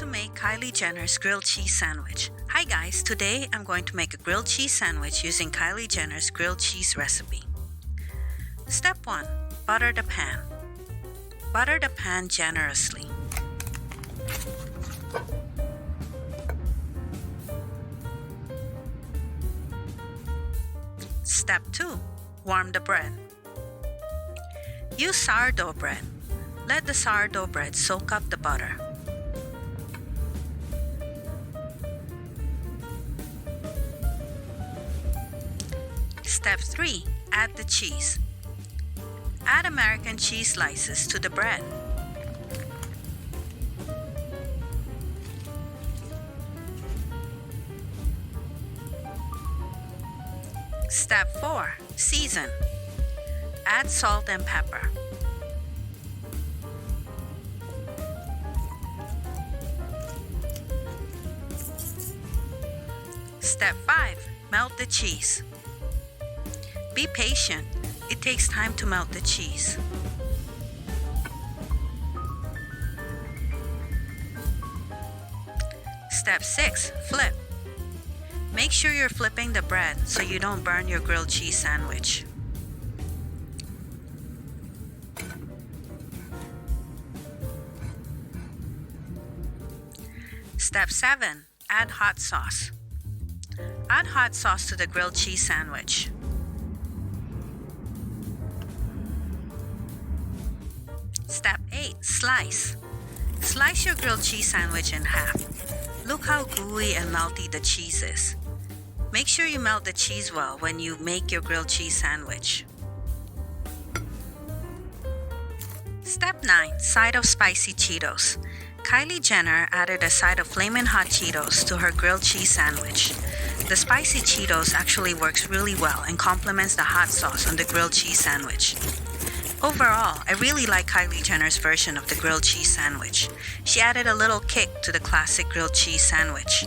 to make Kylie Jenner's grilled cheese sandwich. Hi guys, today I'm going to make a grilled cheese sandwich using Kylie Jenner's grilled cheese recipe. Step 1. Butter the pan. Butter the pan generously. Step 2. Warm the bread. Use sourdough bread. Let the sourdough bread soak up the butter. Step 3. Add the cheese. Add American cheese slices to the bread. Step 4. Season. Add salt and pepper. Step 5. Melt the cheese. Be patient. It takes time to melt the cheese. Step 6. Flip. Make sure you're flipping the bread so you don't burn your grilled cheese sandwich. Step 7. Add hot sauce. Add hot sauce to the grilled cheese sandwich. Step 8. Slice. Slice your grilled cheese sandwich in half. Look how gooey and melty the cheese is. Make sure you melt the cheese well when you make your grilled cheese sandwich. Step 9. Side of spicy Cheetos. Kylie Jenner added a side of Flamin Hot Cheetos to her grilled cheese sandwich. The spicy Cheetos actually works really well and complements the hot sauce on the grilled cheese sandwich. Overall, I really like Kylie Jenner's version of the grilled cheese sandwich. She added a little kick to the classic grilled cheese sandwich.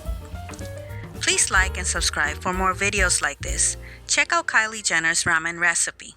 Please like and subscribe for more videos like this. Check out Kylie Jenner's ramen recipe.